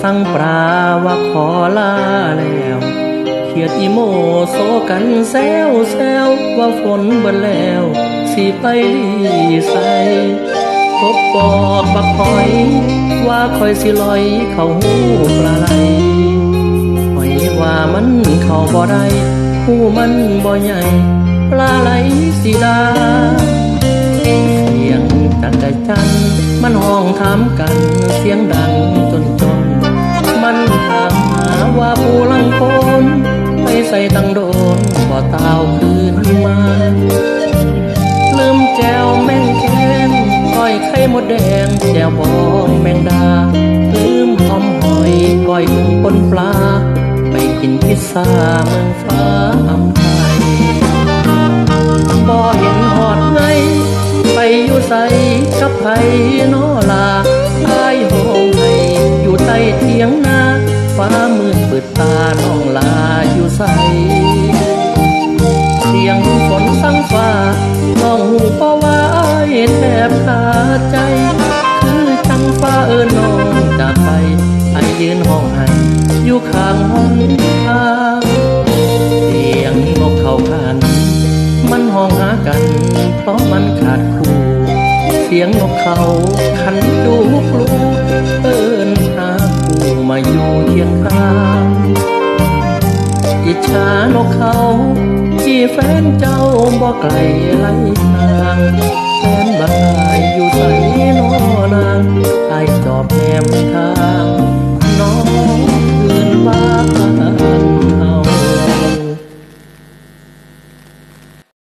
สั่งปลาว่าขอลาแล้วเขียดอีโมโซกันแซวแซวว่าฝนเบิดแล้วสิไปลีใส่พบบอกบักหอยว่าคอยสิลอยเข้าหูปลาไหลหอยว่ามันเข้าบ่ได้หูมันบ่ใหญ่ปลาไหลสิดาเสียงจักรจันมันห้องถามกันเสียงดังจนมันถามหาว่าผู้ลังคนไปใส่ตั้งโดนบ่เต้าคืนมาลืมแจวแมงแคนก้อยไข่มดแดงแจวบองแมงดาลืมหอมหอยก้อยกุ้งปนปลาไปกินพิซซ่าเมืองฟ้าอำไทยบ่เห็นหอดไงไปอยู่ใส่กับไผนอลาอายห้องให้อยู่ใต้เทียงนาฟ้ามืดเปิดตาน้องลาอยู่ใส่เสียงฝนสั่งฟ้าน้องหูเพราะว่าอายแทบขาดใจคือจังฟ้าน้องจากไปอายยืนห้องให้อยู่ข้างห้องทางเสียงนกเขาขันมันห้องหากันเพราะมันขาดคู่เสียงนกเขาขันจูกลูหาผู้มาอยู่เคียงข้างอิจฉานกเขาที่แฟนเจ้าบ่ไกลไล่ทางแฟนบ่ายอยู่ใส่นอนางไอจอบแนมทาง